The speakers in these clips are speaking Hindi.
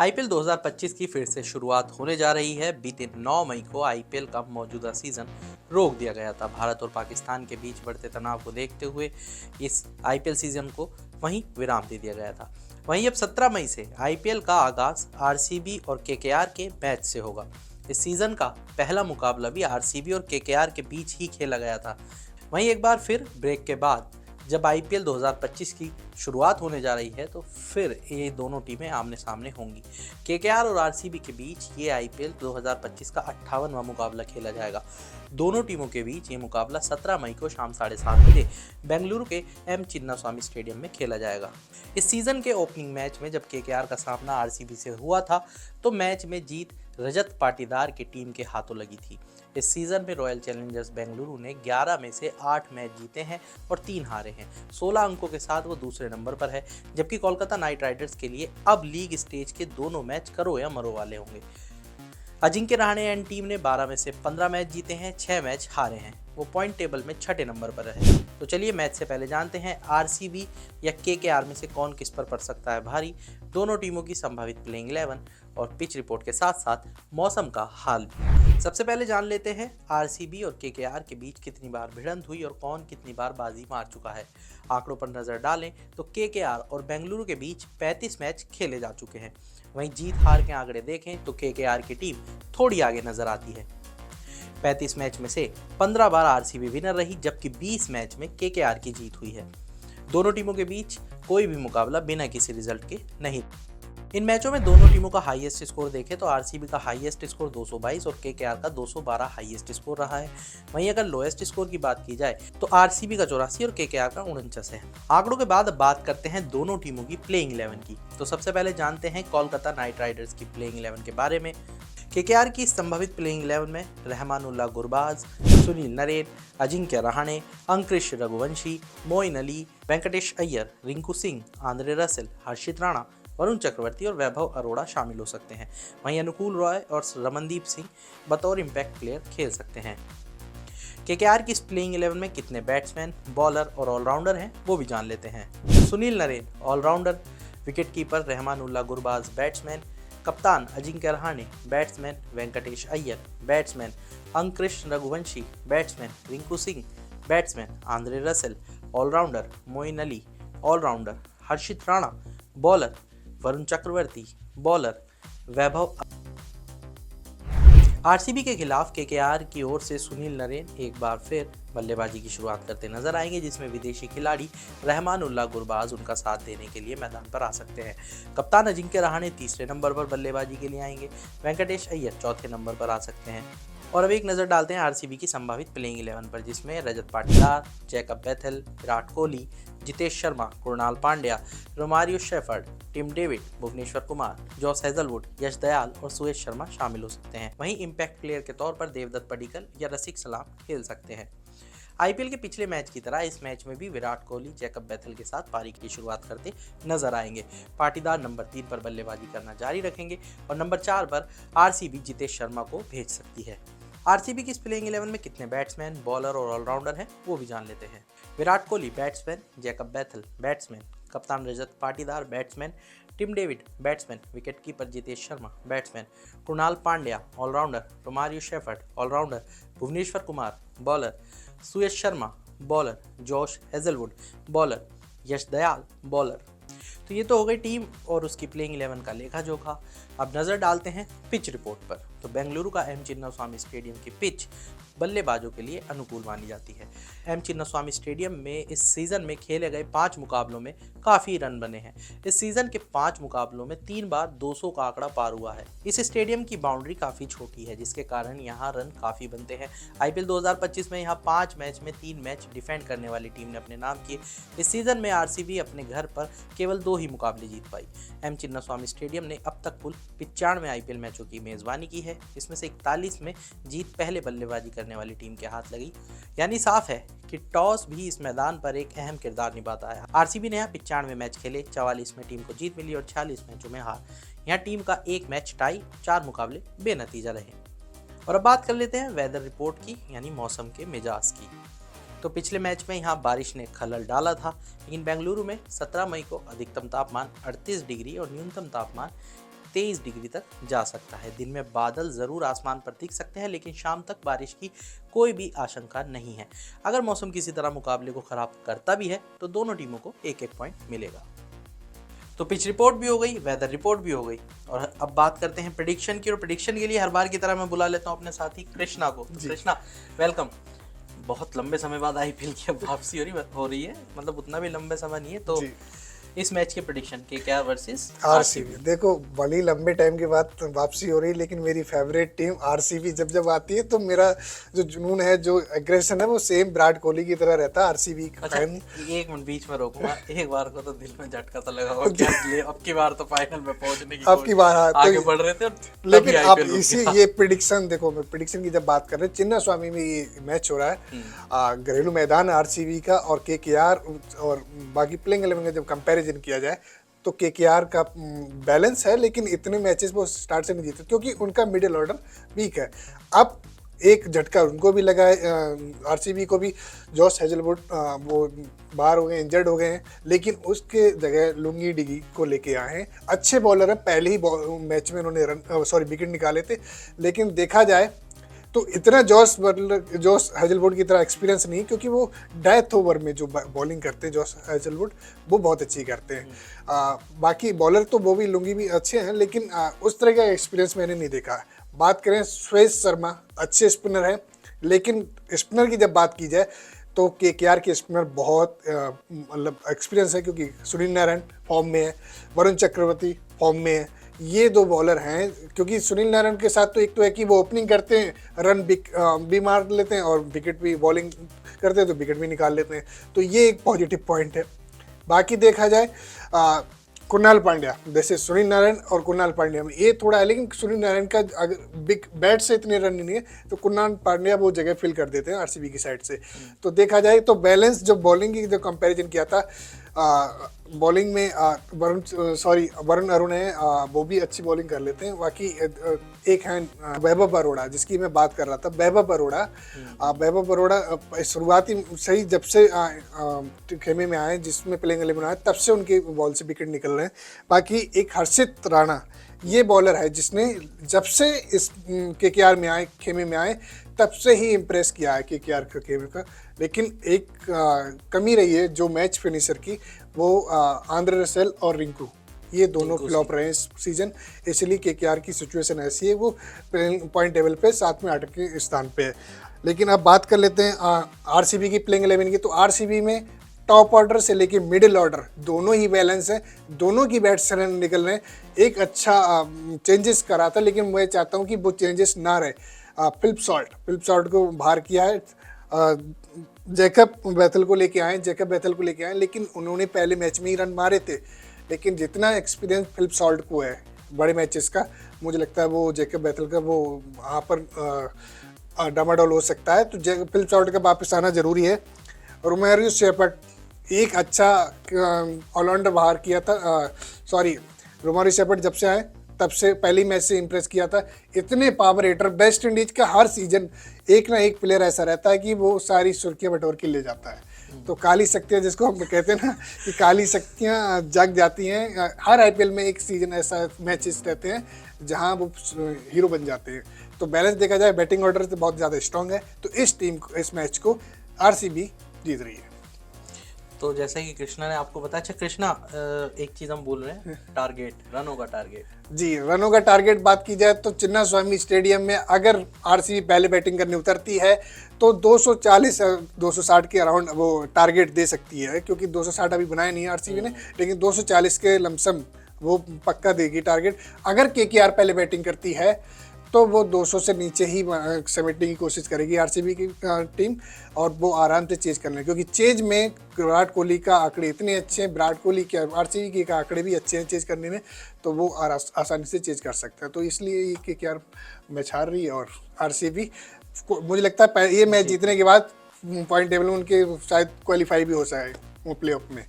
आईपीएल 2025 की फिर से शुरुआत होने जा रही है। बीते 9 मई को आईपीएल का मौजूदा सीजन रोक दिया गया था। भारत और पाकिस्तान के बीच बढ़ते तनाव को देखते हुए इस आईपीएल सीजन को वहीं विराम दे दिया गया था। वहीं अब 17 मई से आईपीएल का आगाज आरसीबी और केकेआर के मैच से होगा। इस सीजन का पहला मुकाबला भी आरसीबी और केकेआर के बीच ही खेला गया था। वहीं एक बार फिर ब्रेक के बाद जब आईपीएल 2025 की शुरुआत होने जा रही है तो फिर ये दोनों टीमें आमने सामने होंगी। केकेआर और आरसीबी के बीच ये आईपीएल 2025 का 58वां मुकाबला खेला जाएगा। दोनों टीमों के बीच ये मुकाबला 17 मई को शाम 7:30 बजे बेंगलुरु के एम चिन्नास्वामी स्टेडियम में खेला जाएगा। इस सीजन के ओपनिंग मैच में जब केकेआर का सामना आरसीबी से हुआ था तो मैच में जीत रजत पाटीदार की टीम के हाथों लगी थी। इस सीजन में रॉयल चैलेंजर्स बेंगलुरु ने 11 में से 8 मैच जीते हैं और 3 हारे हैं। 16 अंकों के साथ वो दूसरे नंबर पर है, जबकि कोलकाता नाइट राइडर्स के लिए अब लीग स्टेज के दोनों मैच करो या मरो वाले होंगे। अजिंक्य रहाणे एंड टीम ने 12 में से 15 मैच जीते हैं, 6 मैच हारे हैं। वो पॉइंट टेबल में 6ठे नंबर पर है। तो चलिए मैच से पहले जानते हैं आरसीबी या केकेआर में से कौन किस पर पड़ सकता है भारी, दोनों टीमों की संभावित प्लेइंग 11 और पिच रिपोर्ट के साथ साथ मौसम का हाल भी। सबसे पहले जान लेते हैं आरसीबी और केकेआर के बीच कितनी बार भिड़ंत हुई और कौन कितनी बार बाजी मार चुका है। आंकड़ों पर नजर डालें तो केकेआर और बेंगलुरु के बीच 35 मैच खेले जा चुके हैं। वहीं जीत हार के आंकड़े देखें तो केकेआर की टीम थोड़ी आगे नजर आती है। 35 मैच में से 15 बार आरसीबी विनर रही, जबकि 20 मैच में केकेआर की जीत हुई है। दोनों टीमों के बीच कोई भी मुकाबला बिना किसी रिजल्ट के नहीं। इन मैचों में दोनों टीमों का हाईएस्ट स्कोर देखें तो आरसीबी का हाईएस्ट स्कोर 222 और केकेआर का 212 हाईएस्ट स्कोर रहा है। वहीं अगर लोएस्ट स्कोर की बात की जाए तो आरसीबी का 84 और केकेआर का 49 है। आंकड़ों के बाद अब बात करते हैं दोनों टीमों की प्लेइंग 11 की। तो सबसे पहले जानते हैं कोलकाता नाइट राइडर्स की प्लेइंग 11 के बारे में। केकेआर की संभावित प्लेइंग 11 में रहमानुल्लाह गुरबाज, सुनील नरेन, अजिंक्य रहाणे, अंकुरिश रघुवंशी, मोइन अली, वेंकटेश अय्यर, रिंकू सिंह, आंद्रे रसेल, हर्षित राणा, वरुण चक्रवर्ती और वैभव अरोड़ा शामिल हो सकते हैं। वहीं अनुकूल रॉय और रमनदीप सिंह बतौर इम्पैक्ट प्लेयर खेल सकते हैं। केकेआर की प्लेइंग 11 में कितने बैट्समैन, बॉलर और ऑलराउंडर हैं वो भी जान लेते हैं। Sunil Narine all rounder, wicketkeeper Rahmanullah Gurbaz batsman, कप्तान Ajinkya Rahane batsman, Venkatesh Iyer batsman, Angkrish Raghuvanshi batsman, Rinku Singh batsman, Andre Russell all rounder, Moeen Ali all rounder, Harshit Rana bowler, Varun Chakravarthy bowler, Vaibhav. RCB के खिलाफ केकेआर की ओर से सुनील नरेन एक बार फिर बल्लेबाजी की शुरुआत करते नजर आएंगे, जिसमें विदेशी खिलाड़ी रहमानुल्लाह गुरबाज उनका साथ देने के लिए मैदान पर आ सकते हैं। कप्तान अजिंक्य रहाणे तीसरे नंबर पर बल्लेबाजी के लिए आएंगे। वेंकटेश अय्यर चौथे नंबर पर आ सकते हैं। और अब एक नज़र डालते हैं आरसीबी की संभावित प्लेइंग 11 पर, जिसमें Rajat Patidar, Jacob Bethell, Virat Kohli, Jitesh Sharma, Krunal Pandya, Romario Shepherd, Tim David, Bhuvneshwar Kumar, Josh Hazlewood, Yash Dayal और सुयश शर्मा शामिल हो सकते हैं। वहीं इम्पैक्ट प्लेयर के तौर पर देवदत्त पडिक्कल या रसिक सलाम खेल सकते हैं। आईपीएल के पिछले मैच की तरह इस मैच में भी विराट कोहली जैकब बेथेल के साथ पारी की शुरुआत करते नजर आएंगे। पाटीदार नंबर 3 पर बल्लेबाजी करना जारी रखेंगे और नंबर 4 पर आरसीबी जितेश शर्मा को भेज सकती है। आरसीबी की प्लेइंग 11 में कितने बैट्समैन, बॉलर और ऑलराउंडर हैं वो भी जान लेते हैं। Virat Kohli batsman, Jacob Bethell batsman, कप्तान Rajat Patidar batsman, Tim David batsman, wicketkeeper Jitesh Sharma batsman, Krunal Pandya all rounder, Romario Shepherd all rounder, Bhuvneshwar Kumar bowler, Suyash Sharma bowler, Josh Hazlewood bowler, Yash Dayal bowler. तो ये तो हो गई टीम और उसकी प्लेइंग 11 का लेखा जोखा। अब नज़र डालते हैं पिच रिपोर्ट पर। तो बेंगलुरु का एम चिन्नास्वामी स्टेडियम की पिच बल्लेबाजों के लिए अनुकूल मानी जाती है। एम चिन्नास्वामी स्टेडियम में इस सीज़न में खेले गए 5 मुकाबलों में काफ़ी रन बने हैं। इस सीज़न के 5 मुकाबलों में 3 बार 200 का आंकड़ा पार हुआ है। इस स्टेडियम की बाउंड्री काफ़ी छोटी है, जिसके कारण यहाँ रन काफ़ी बनते हैं। आईपीएल 2025 में यहाँ 5 मैच में 3 मैच डिफेंड करने वाली टीम ने अपने नाम किए। इस सीज़न में आरसीबी अपने घर पर केवल 2 ही मुकाबले जीत पाई। एम चिन्नास्वामी स्टेडियम ने अब तक कुल 95 आईपीएल मैचों की मेज़बानी की है। इसमें से 41 में जीत पहले बल्लेबाजी करने वाली टीम के हाथ लगी। यानी साफ है कि टॉस भी इस मैदान पर एक अहम किरदार निभाता है। आरसीबी ने यहाँ 95 मैच खेले, 44 में टीम को जीत मिली और 46 मैचों में हार। यहाँ टीम का एक मैच टाई, 4 मुकाबले बेनतीजा रहे। और अब बात कर लेते हैं वेदर रिपोर्ट की, यानी मौसम के मिजाज की। तो पिछले मैच में यहाँ बारिश ने खलल डाला था, लेकिन बेंगलुरु में 17 मई को अधिकतम तापमान 38 डिग्री और न्यूनतम तापमान 23 डिग्री तक जा सकता है। दिन में बादल ज़रूर आसमान पर दिख सकते हैं, लेकिन शाम तक बारिश की कोई भी आशंका नहीं है। अगर मौसम किसी तरह मुकाबले को ख़राब करता भी है तो दोनों टीमों को एक एक पॉइंट मिलेगा। तो पिच रिपोर्ट भी हो गई, वेदर रिपोर्ट भी हो गई, और अब बात करते हैं प्रेडिक्शन की। और प्रेडिक्शन के लिए हर बार की तरह मैं बुला लेता हूँ अपने साथी कृष्णा को। कृष्णा, वेलकम। बहुत लंबे समय बाद आईपीएल की अब वापसी हो रही है, मतलब उतना भी लंबे समय नहीं है, तो इस मैच के प्रेडिक्शन के क्या वर्सेस आरसीबी। देखो, बड़ी लंबे टाइम के बाद वापसी हो रही है, लेकिन मेरी फेवरेट टीम आरसीबी जब आती है तो मेरा जो जुनून है, जो एग्रेशन है, वो सेम विराट कोहली की तरह रहता है। आरसीबी का फैन। एक मिनट बीच में रोकूंगा, एक बार को तो दिल में झटका सा लगा होगा कि अब की बार तो फाइनल में पहुंचने की अब की बार आगे बढ़ रहे थे, लेकिन आप इसी ये प्रेडिक्शन देखो, प्रेडिक्शन की जब बात कर रहे हैं, चिन्ना स्वामी में ये मैच हो रहा है, घरेलू मैदान आरसीबी का और केकेआर और बाकी प्लेइंग 11 का जब कंपैरिजन किया जाए तो केकेआर का बैलेंस है, लेकिन इतने मैचेस वो स्टार्ट से नहीं जीते क्योंकि उनका मिडिल ऑर्डर वीक है। अब एक झटका उनको भी लगा है, आरसीबी को भी। जॉस हेजलवुड वो बाहर हो गए, इंजर्ड हो गए हैं, लेकिन उसके जगह लुंगी डिगी को लेके आए हैं। अच्छे बॉलर हैं, पहले ही मैच में उन्होंने विकेट निकाले थे, लेकिन देखा जाए तो इतना जॉस हेजलवुड की तरह एक्सपीरियंस नहीं, क्योंकि वो डेथ ओवर में जो बॉलिंग करते हैं जॉस हेजलवुड, वो बहुत अच्छी करते हैं। बाकी बॉलर तो वो भी लुंगी भी अच्छे हैं, लेकिन उस तरह का एक्सपीरियंस मैंने नहीं देखा। बात करें श्रेयस शर्मा, अच्छे स्पिनर हैं, लेकिन स्पिनर की जब बात की जाए तो केकेआर के स्पिनर बहुत मतलब एक्सपीरियंस है, क्योंकि सुनील नारायण फॉर्म में है, वरुण चक्रवर्ती फॉर्म में है। ये दो बॉलर हैं, क्योंकि सुनील नारायण के साथ तो एक तो है कि वो ओपनिंग करते हैं, रन भी मार लेते हैं, और विकेट भी, बॉलिंग करते हैं तो विकेट भी निकाल लेते हैं, तो ये एक पॉजिटिव पॉइंट है। बाकी देखा जाए कुणाल पांड्या, जैसे सुनील नारायण और कुणाल पांड्या में ये थोड़ा है, लेकिन सुनील नारायण का अगर बिग बैट से इतने रन नहीं है तो कुणाल पांड्या वो जगह फिल कर देते हैं आरसीबी की साइड से। तो देखा जाए तो बैलेंस, जो बॉलिंग की जो कंपैरिजन किया था, बॉलिंग में वरुण अरुण है, वो भी अच्छी बॉलिंग कर लेते हैं। बाकी एक है वैभव अरोड़ा, जिसकी मैं बात कर रहा था, वैभव अरोड़ा शुरुआती सही जब से खेमे में आए, जिसमें प्लेइंग 11 आए, तब से उनके बॉल से विकेट निकल रहे हैं। बाकी एक हर्षित राणा, ये बॉलर है जिसने जब से इस केकेआर में आए, खेमे में आए, तब से ही इम्प्रेस किया है केकेआर का खेमे का। लेकिन एक कमी रही है जो मैच फिनिशर की, वो आंद्रे रसेल और रिंकू, ये दोनों फ्लॉप रहे हैं इस सीजन, इसलिए केकेआर की सिचुएशन ऐसी है, वो पॉइंट टेबल पे 7 में 8 के स्थान पे है। लेकिन अब बात कर लेते हैं आरसीबी की प्लेइंग 11 की। तो आरसीबी में टॉप ऑर्डर से लेके मिडिल ऑर्डर दोनों ही बैलेंस है, दोनों की बैट से रन निकल रहे हैं। एक अच्छा चेंजेस करा था, लेकिन मैं चाहता हूँ कि वो चेंजेस ना रहे। फिलिप सॉल्ट को बाहर किया है, जैकब बैथल को लेके आए, लेकिन उन्होंने पहले मैच में ही रन मारे थे। लेकिन जितना एक्सपीरियंस फिलिप सॉल्ट को है बड़े मैचेस का, मुझे लगता है वो जैकब बैथल का वो वहाँ पर डामाडोल हो सकता है। तो फिलिप सॉल्ट का वापस आना जरूरी है। रोमेरियो शेफर्ड एक अच्छा ऑलराउंडर बाहर किया था, रोमेरियो शेफर्ड जब से आए तब से पहली मैच से इंप्रेस किया था। इतने पावर हिटर, वेस्ट इंडीज का हर सीजन एक ना एक प्लेयर ऐसा रहता है कि वो सारी सुर्खियां बटोर के ले जाता है। तो काली शक्तियां, जिसको हम कहते हैं ना कि काली शक्तियां जग जाती हैं, हर आईपीएल में एक सीजन ऐसा मैचेस रहते हैं जहां वो हीरो बन जाते हैं। तो बैलेंस देखा जाए, बैटिंग ऑर्डर से बहुत ज़्यादा स्ट्रांग है, तो इस मैच को आरसीबी जीत रही है। तो जैसे कि कृष्णा ने आपको बताया। अच्छा कृष्णा, एक चीज़ हम बोल रहे हैं, टारगेट, रनों का टारगेट। जी, रनों का टारगेट बात की जाए तो चिन्ना स्वामी स्टेडियम में अगर आरसीबी पहले बैटिंग करने उतरती है तो 240-260 के अराउंड वो टारगेट दे सकती है, क्योंकि 260 अभी बनाया नहीं है आरसीबी ने, लेकिन 240 के लमसम वो पक्का देगी टारगेट। अगर केकेआर पहले बैटिंग करती है तो वो 200 से नीचे ही समेटने की कोशिश करेगी आरसीबी की टीम, और वो आराम से चेज करना है, क्योंकि चेज में विराट कोहली का आंकड़े इतने अच्छे हैं, विराट कोहली के आरसीबी के आंकड़े भी अच्छे हैं चेज करने में, तो वो आसानी से चेज कर सकता है। तो इसलिए ये केकेआर मैच हार रही है, और आरसीबी मुझे लगता है ये मैच जीतने के बाद पॉइंट टेबल में उनके शायद क्वालिफाई भी हो जाए प्ले ऑफ में।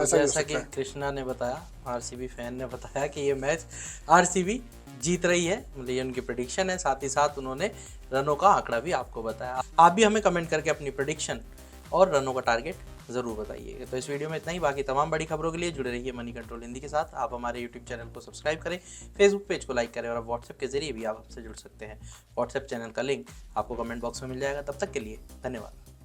जैसा कि कृष्णा ने बताया, आरसीबी फैन ने बताया कि ये मैच आरसीबी जीत रही है, मतलब ये उनकी प्रेडिक्शन है। साथ ही साथ उन्होंने रनों का आंकड़ा भी आपको बताया। आप भी हमें कमेंट करके अपनी प्रेडिक्शन और रनों का टारगेट ज़रूर बताइएगा। तो इस वीडियो में इतना ही, बाकी तमाम बड़ी खबरों के लिए जुड़े रहिए मनी कंट्रोल हिंदी के साथ। आप हमारे यूट्यूब चैनल को सब्सक्राइब करें, फेसबुक पेज को लाइक करें और व्हाट्सएप के जरिए भी आप हमसे जुड़ सकते हैं। व्हाट्सएप चैनल का लिंक आपको कमेंट बॉक्स में मिल जाएगा। तब तक के लिए धन्यवाद।